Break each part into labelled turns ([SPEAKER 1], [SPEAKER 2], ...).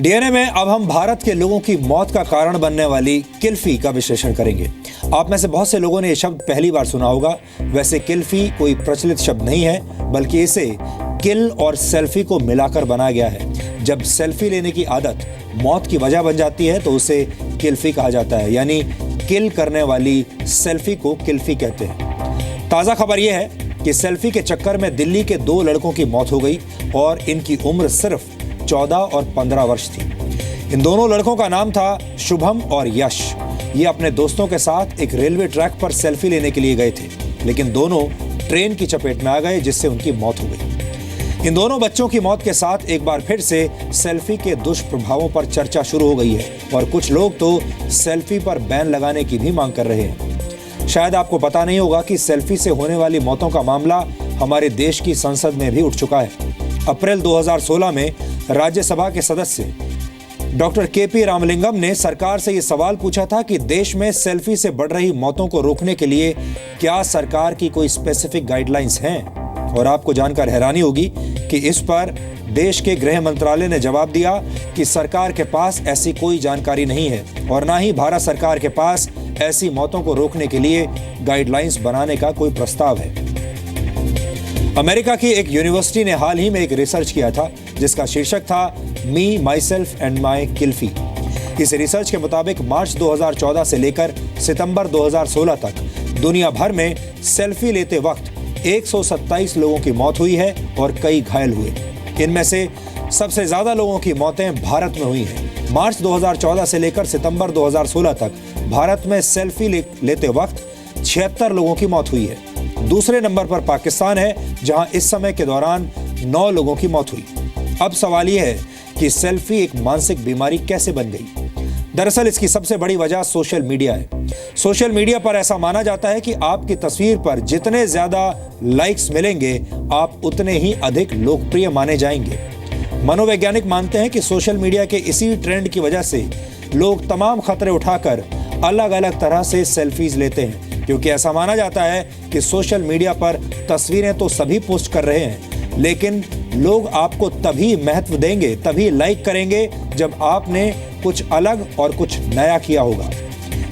[SPEAKER 1] DNA में अब हम भारत के लोगों की मौत का कारण बनने वाली किल्फी का विश्लेषण करेंगे। आप में से बहुत से लोगों ने यह शब्द पहली बार सुना होगा। वैसे किल्फी कोई प्रचलित शब्द नहीं है, बल्कि इसे किल और सेल्फी को मिलाकर बनाया गया है। जब सेल्फी लेने की आदत मौत की वजह बन जाती है तो उसे किल्फी कहा जाता है, यानी किल करने वाली सेल्फी को किल्फी कहते हैं। ताज़ा खबर यह है कि सेल्फी के चक्कर में दिल्ली के 2 लड़कों की मौत हो गई और इनकी उम्र सिर्फ 14 और 15 वर्ष थी। इन दोनों लड़कों का नाम था शुभम और यश। ये अपने दोस्तों के साथ एक रेलवे ट्रैक पर सेल्फी लेने के लिए गए थे, लेकिन दोनों ट्रेन की चपेट में आ गए, जिससे उनकी मौत हो गई। इन दोनों बच्चों की मौत के साथ एक बार फिर से सेल्फी के दुष्प्रभावों पर चर्चा शुरू हो गई है और कुछ लोग तो सेल्फी पर बैन लगाने की भी मांग कर रहे हैं। शायद आपको पता नहीं होगा कि सेल्फी से होने वाली मौतों का मामला हमारे देश की संसद में भी उठ चुका है। अप्रैल 2016 में राज्यसभा के सदस्य डॉक्टर केपी रामलिंगम ने सरकार से यह सवाल पूछा था कि देश में सेल्फी से बढ़ रही मौतों को रोकने के लिए क्या सरकार की कोई स्पेसिफिक गाइडलाइंस हैं। और आपको जानकर हैरानी होगी कि इस पर देश के गृह मंत्रालय ने जवाब दिया कि सरकार के पास ऐसी कोई जानकारी नहीं है और ना ही भारत सरकार के पास ऐसी मौतों को रोकने के लिए गाइडलाइंस बनाने का कोई प्रस्ताव है। अमेरिका की एक यूनिवर्सिटी ने हाल ही में एक रिसर्च किया था जिसका शीर्षक था मी, माई सेल्फ एंड माई किल्फी। इस रिसर्च के मुताबिक मार्च 2014 से लेकर सितंबर 2016 तक दुनिया भर में सेल्फी लेते वक्त 127 लोगों की मौत हुई है और कई घायल हुए। इनमें से सबसे ज्यादा लोगों की मौतें भारत में हुई हैं। मार्च 2014 से लेकर सितंबर 2016 तक भारत में सेल्फी लेते वक्त 76 लोगों की मौत हुई है। दूसरे नंबर पर पाकिस्तान है, जहां इस समय के दौरान 9 लोगों की मौत हुई। अब सवाल यह है कि सेल्फी एक मानसिक बीमारी कैसे बन गई। दरअसल इसकी सबसे बड़ी वजह सोशल मीडिया है। सोशल मीडिया पर ऐसा माना जाता है कि आपकी तस्वीर पर जितने ज्यादा लाइक्स मिलेंगे, आप उतने ही अधिक लोकप्रिय माने जाएंगे। मनोवैज्ञानिक मानते हैं कि सोशल मीडिया के इसी ट्रेंड की वजह से लोग तमाम खतरे उठाकर अलग अलग तरह से सेल्फीज लेते हैं, क्योंकि ऐसा माना जाता है कि सोशल मीडिया पर तस्वीरें तो सभी पोस्ट कर रहे हैं, लेकिन लोग आपको तभी महत्व देंगे, तभी लाइक करेंगे जब आपने कुछ अलग और कुछ नया किया होगा।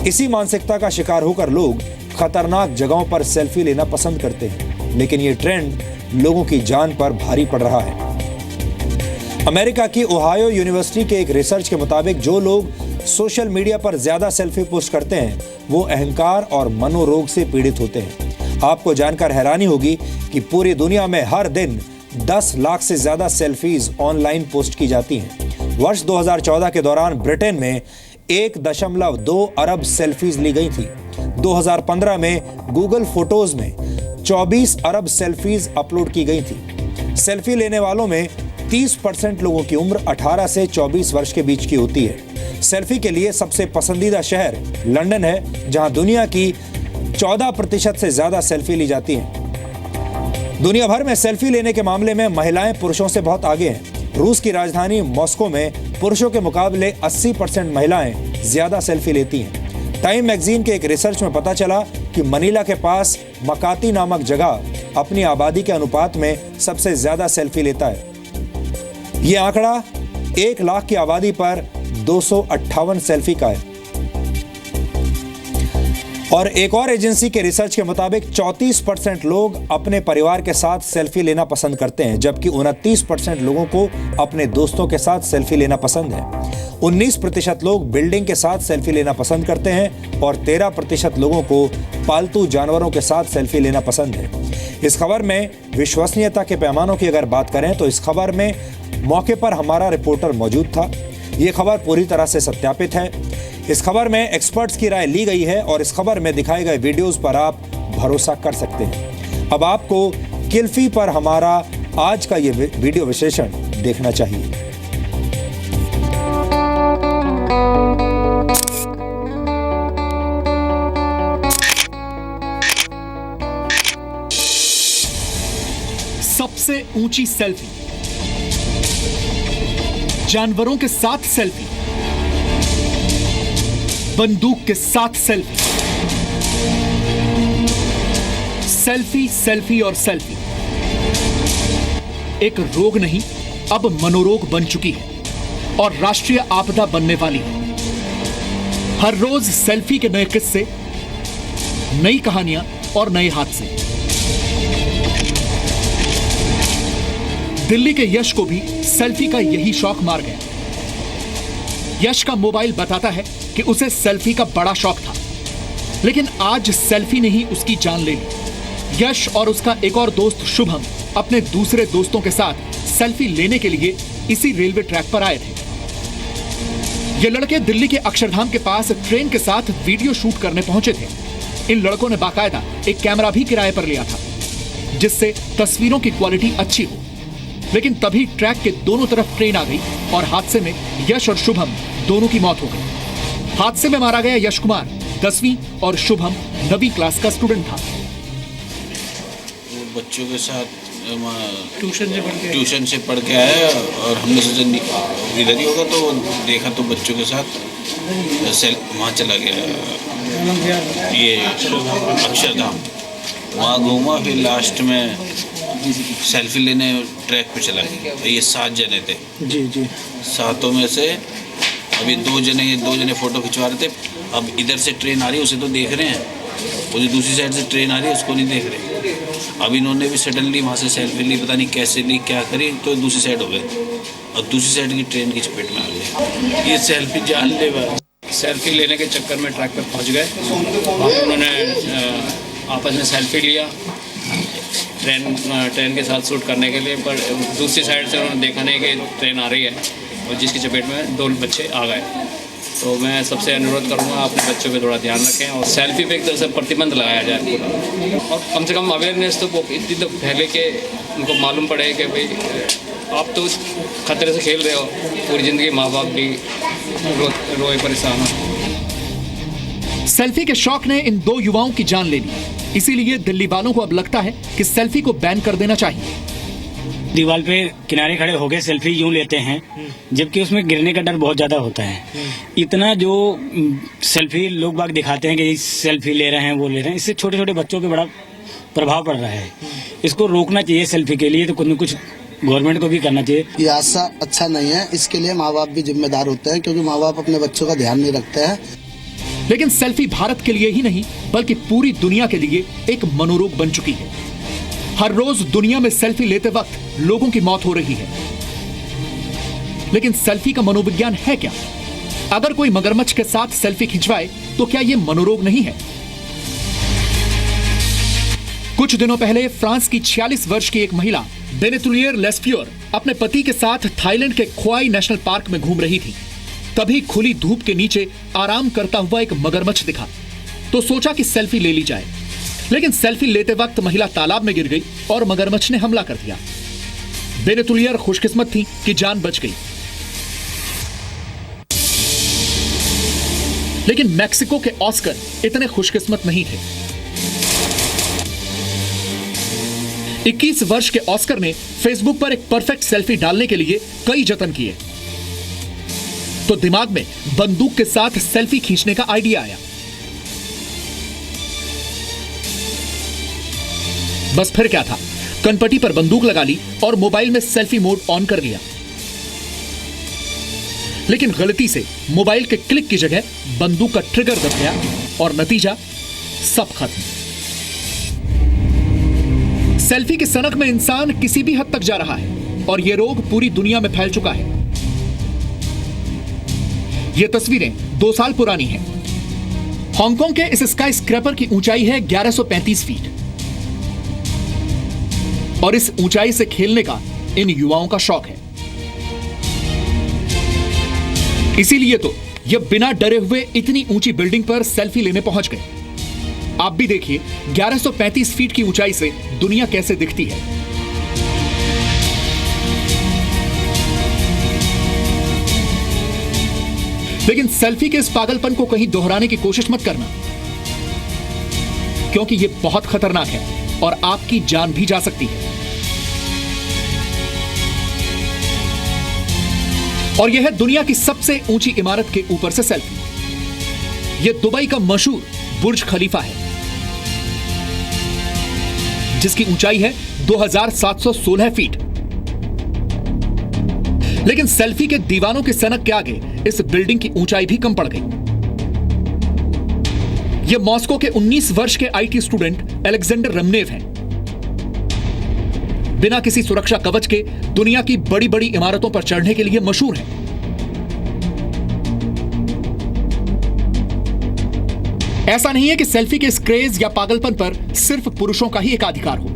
[SPEAKER 1] इसी मानसिकता का शिकार होकर लोग खतरनाक जगहों पर सेल्फी लेना पसंद करते हैं, लेकिन ये ट्रेंड लोगों की जान पर भारी पड़ रहा है। अमेरिका की ओहायो यूनिवर्सिटी के एक रिसर्च के मुताबिक जो लोग सोशल मीडिया पर ज्यादा सेल्फी पोस्ट करते हैं वो अहंकार और मनोरोग से पीड़ित होते हैं। आपको जानकर हैरानी होगी कि पूरी दुनिया में हर दिन 10 लाख से ज्यादा सेल्फीज ऑनलाइन पोस्ट की जाती हैं। वर्ष 2014 के दौरान ब्रिटेन में 1.2 अरब सेल्फीज ली गई थी। 2015 में गूगल फोटोज में 24 अरब सेल्फीज अपलोड की गई थी। सेल्फी लेने वालों में 30% लोगों की उम्र 18 से 24 वर्ष के बीच की होती है। सेल्फी के लिए सबसे पसंदीदा शहर लंदन है, जहां दुनिया की 14% से ज्यादा सेल्फी ली जाती हैं। दुनिया भर में सेल्फी लेने के मामले में महिलाएं पुरुषों से बहुत आगे हैं। रूस की राजधानी मॉस्को में पुरुषों के मुकाबले 80% महिलाएं ज्यादा सेल्फी लेती हैं। टाइम मैगजीन के एक रिसर्च में पता चला कि मनीला के पास मकाती नामक जगह अपनी आबादी के अनुपात में सबसे ज्यादा सेल्फी लेता है। यह आंकड़ा 1 लाख की आबादी पर 258 सेल्फी का है। और एक और एजेंसी के रिसर्च के मुताबिक 34% लोग अपने परिवार के साथ सेल्फी लेना पसंद करते हैं, जबकि 29% लोगों को अपने दोस्तों के साथ सेल्फी लेना पसंद है। 19% लोग बिल्डिंग के साथ सेल्फी लेना पसंद करते हैं और 13% लोगों को पालतू जानवरों के साथ सेल्फी लेना पसंद है। इस खबर में विश्वसनीयता के पैमानों की अगर बात करें तो इस खबर में मौके पर हमारा रिपोर्टर मौजूद था। ये खबर पूरी तरह से सत्यापित है। इस खबर में एक्सपर्ट्स की राय ली गई है और इस खबर में दिखाए गए वीडियोस पर आप भरोसा कर सकते हैं। अब आपको किल्फी पर हमारा आज का ये वीडियो विश्लेषण देखना चाहिए।
[SPEAKER 2] सबसे ऊंची सेल्फी, जानवरों के साथ सेल्फी, बंदूक के साथ सेल्फी, सेल्फी सेल्फी और सेल्फी एक रोग नहीं, अब मनोरोग बन चुकी है। और राष्ट्रीय आपदा बनने वाली है। हर रोज सेल्फी के नए किस्से, नई कहानियां और नए हादसे। दिल्ली के यश को भी सेल्फी का यही शौक मार गया। यश का मोबाइल बताता है कि उसे सेल्फी का बड़ा शौक था, लेकिन आज सेल्फी ने ही उसकी जान ले ली। यश और उसका एक और दोस्त शुभम अपने दूसरे दोस्तों के साथ सेल्फी लेने के लिए इसी रेलवे ट्रैक पर आए थे। ये लड़के दिल्ली के अक्षरधाम के पास ट्रेन के साथ वीडियो शूट करने पहुंचे थे। इन लड़कों ने बाकायदा एक कैमरा भी किराए पर लिया था, जिससे तस्वीरों की क्वालिटी अच्छी हो। लेकिन तभी ट्रैक के दोनों तरफ ट्रेन आ गई और हादसे में यश और शुभम दोनों की मौत हो गई। हादसे में मारा गया यश कुमार 10वीं और शुभम 9वीं क्लास का स्टूडेंट था।
[SPEAKER 3] बच्चों के साथ ट्यूशन से पढ़ के आया और हमने सोचा इधर ही होगा, तो देखा तो बच्चों के साथ वहाँ चला गया, ये अक्षरधाम। वहाँ घूमा, फिर लास्ट में सेल्फी लेने ट्रैक पे चला गया। ये 7 जने थे जी। 7 में से अभी 2 जने फ़ोटो खिंचवा रहे थे। अब इधर से ट्रेन आ रही है, उसे तो देख रहे हैं, वो जो दूसरी साइड से ट्रेन आ रही है उसको नहीं देख रहे। अब इन्होंने भी सडनली वहाँ से सेल्फी ली, पता नहीं कैसे ली, क्या करी, तो दूसरी साइड हो गए और दूसरी साइड की ट्रेन की चपेट में आ गए। ये सेल्फी जानलेवा।
[SPEAKER 4] सेल्फी लेने के चक्कर में ट्रैक पर पहुँच गए। वहाँ पर उन्होंने आपस में सेल्फी लिया ट्रेन के साथ शूट करने के लिए, पर दूसरी साइड से उन्होंने देखा नहीं कि ट्रेन आ रही है और जिसकी चपेट में 2 बच्चे आ गए। तो मैं सबसे अनुरोध करूँगा अपने बच्चों पे थोड़ा ध्यान रखें और सेल्फी पे एक तरह से प्रतिबंध लगाया जाए पूरा, और कम से कम अवेयरनेस तो इतनी तो पहले के उनको मालूम पड़े कि भाई आप तो खतरे से खेल रहे हो, पूरी ज़िंदगी माँ बाप भी रोए परेशान हो।
[SPEAKER 2] सेल्फी के शौक ने इन 2 युवाओं की जान ले ली। इसीलिए दिल्ली वालों को अब लगता है कि सेल्फी को बैन कर देना चाहिए।
[SPEAKER 5] दीवार पे किनारे खड़े होके सेल्फी यूं लेते हैं, जबकि उसमें गिरने का डर बहुत ज्यादा होता है। इतना जो सेल्फी लोग बाग दिखाते हैं कि सेल्फी ले रहे हैं, वो ले रहे हैं, इससे छोटे छोटे बच्चों पे बड़ा प्रभाव पड़ रहा है। इसको रोकना चाहिए। सेल्फी के लिए तो कुछ न कुछ गवर्नमेंट को भी करना चाहिए।
[SPEAKER 6] ये ऐसा अच्छा नहीं है, इसके लिए माँ बाप भी जिम्मेदार होते हैं, क्योंकि माँ बाप अपने बच्चों का ध्यान नहीं रखते हैं।
[SPEAKER 2] लेकिन सेल्फी भारत के लिए ही नहीं बल्कि पूरी दुनिया के लिए एक मनोरोग बन चुकी है। हर रोज दुनिया में सेल्फी लेते वक्त लोगों की मौत हो रही है। लेकिन सेल्फी का मनोविज्ञान है क्या? अगर कोई मगरमच्छ के साथ सेल्फी खिंचवाए तो क्या यह मनोरोग नहीं है? कुछ दिनों पहले फ्रांस की 46 वर्ष की एक महिला बेनेतुलियर लेस्पियोर अपने पति के साथ थाईलैंड के खोआई नेशनल पार्क में घूम रही थी। तभी खुली धूप के नीचे आराम करता हुआ एक मगरमच्छ दिखा, तो सोचा कि सेल्फी ले ली जाए। लेकिन सेल्फी लेते वक्त महिला तालाब में गिर गई और मगरमच्छ ने हमला कर दिया। बेनेतुलियर खुशकिस्मत थी कि जान बच गई। लेकिन मैक्सिको के ऑस्कर इतने खुशकिस्मत नहीं थे। 21 वर्ष के ऑस्कर ने फेसबुक पर एक परफेक्ट सेल्फी डालने के लिए कई जतन किए, तो दिमाग में बंदूक के साथ सेल्फी खींचने का आइडिया आया। बस फिर क्या था, कनपटी पर बंदूक लगा ली और मोबाइल में सेल्फी मोड ऑन कर लिया। लेकिन गलती से मोबाइल के क्लिक की जगह बंदूक का ट्रिगर दब गया और नतीजा सब खत्म। सेल्फी के सनक में इंसान किसी भी हद तक जा रहा है और यह रोग पूरी दुनिया में फैल चुका है। ये तस्वीरें 2 साल पुरानी हैं। हांगकांग के इस स्काई स्क्रैपर की ऊंचाई है 1135 फीट और इस ऊंचाई से खेलने का इन युवाओं का शौक है। इसीलिए तो ये बिना डरे हुए इतनी ऊंची बिल्डिंग पर सेल्फी लेने पहुंच गए। आप भी देखिए 1135 फीट की ऊंचाई से दुनिया कैसे दिखती है। लेकिन सेल्फी के इस पागलपन को कहीं दोहराने की कोशिश मत करना, क्योंकि यह बहुत खतरनाक है और आपकी जान भी जा सकती है। और यह है दुनिया की सबसे ऊंची इमारत के ऊपर से सेल्फी। यह दुबई का मशहूर बुर्ज खलीफा है, जिसकी ऊंचाई है 2716 फीट। लेकिन सेल्फी के दीवानों के सनक के आगे इस बिल्डिंग की ऊंचाई भी कम पड़ गई। यह मॉस्को के 19 वर्ष के आईटी स्टूडेंट अलेक्जेंडर रमनेव हैं। बिना किसी सुरक्षा कवच के दुनिया की बड़ी बड़ी इमारतों पर चढ़ने के लिए मशहूर हैं। ऐसा नहीं है कि सेल्फी के इस क्रेज या पागलपन पर सिर्फ पुरुषों का ही एकाधिकार हो।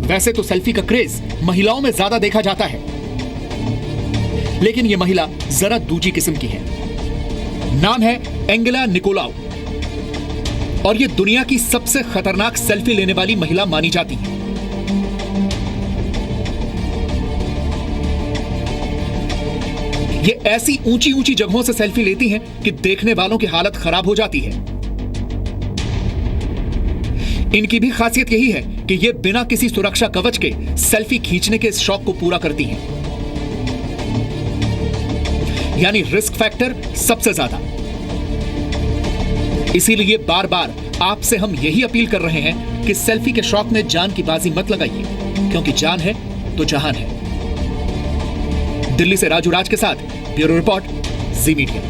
[SPEAKER 2] वैसे तो सेल्फी का क्रेज महिलाओं में ज्यादा देखा जाता है, लेकिन यह महिला जरा दूजी किस्म की है। नाम है एंगेला निकोलाउ और यह दुनिया की सबसे खतरनाक सेल्फी लेने वाली महिला मानी जाती है। ये ऐसी ऊंची ऊंची जगहों से सेल्फी लेती हैं कि देखने वालों की हालत खराब हो जाती है। इनकी भी खासियत यही है कि ये बिना किसी सुरक्षा कवच के सेल्फी खींचने के इस शौक को पूरा करती हैं। यानी रिस्क फैक्टर सबसे ज्यादा। इसीलिए बार बार आपसे हम यही अपील कर रहे हैं कि सेल्फी के शौक में जान की बाजी मत लगाइए, क्योंकि जान है तो जहान है। दिल्ली से राजू राज के साथ ब्यूरो रिपोर्ट, जी मीडिया।